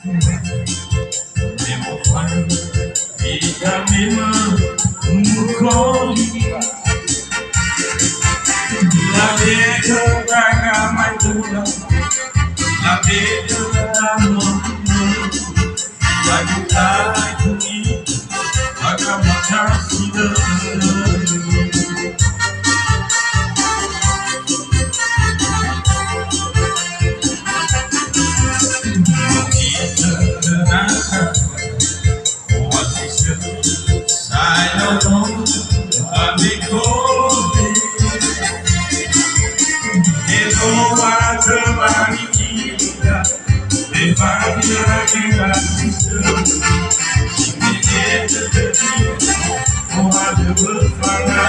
Mesmo quando fica me no colo, la vega da gama dura, la vega da mão, vai mudar comigo, a gama já se dando. I don't know, I'm a cold. There's no water, if I get a sister, we get to the deep, oh, I will find out.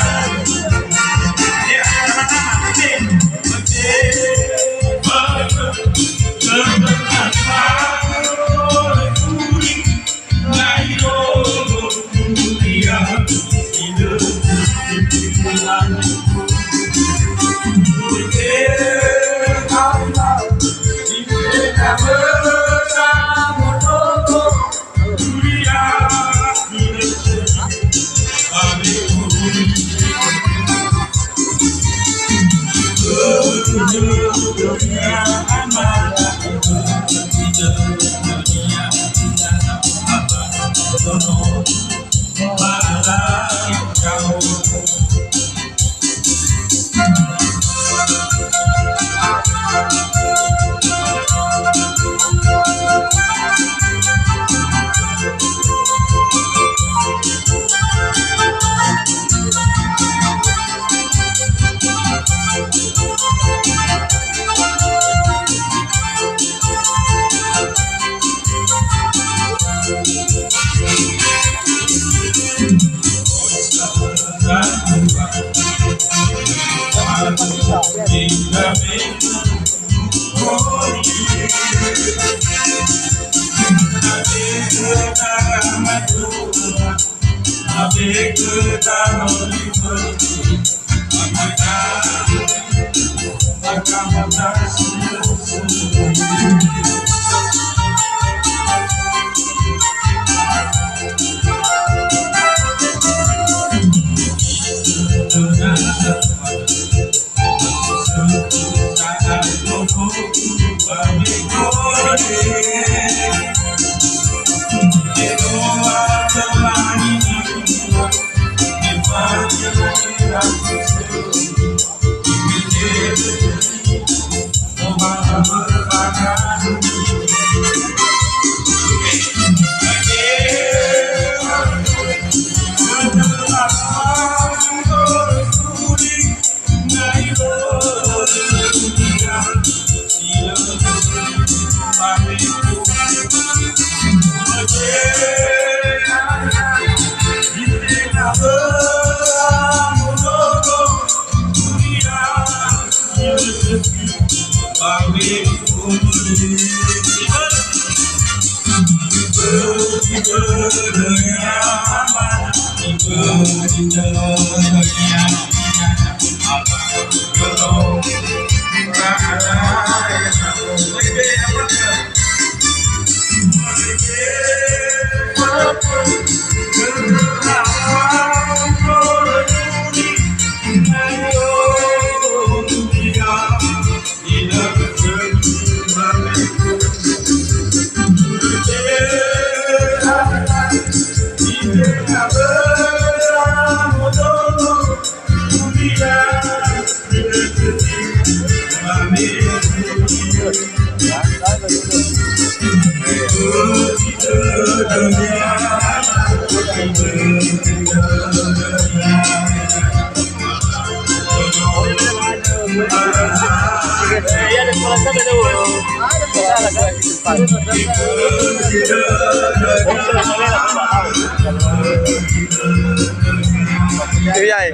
Chưa vậy?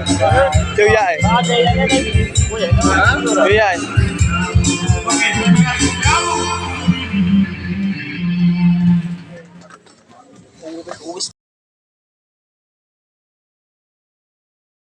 Chưa vậy? Chưa vậy?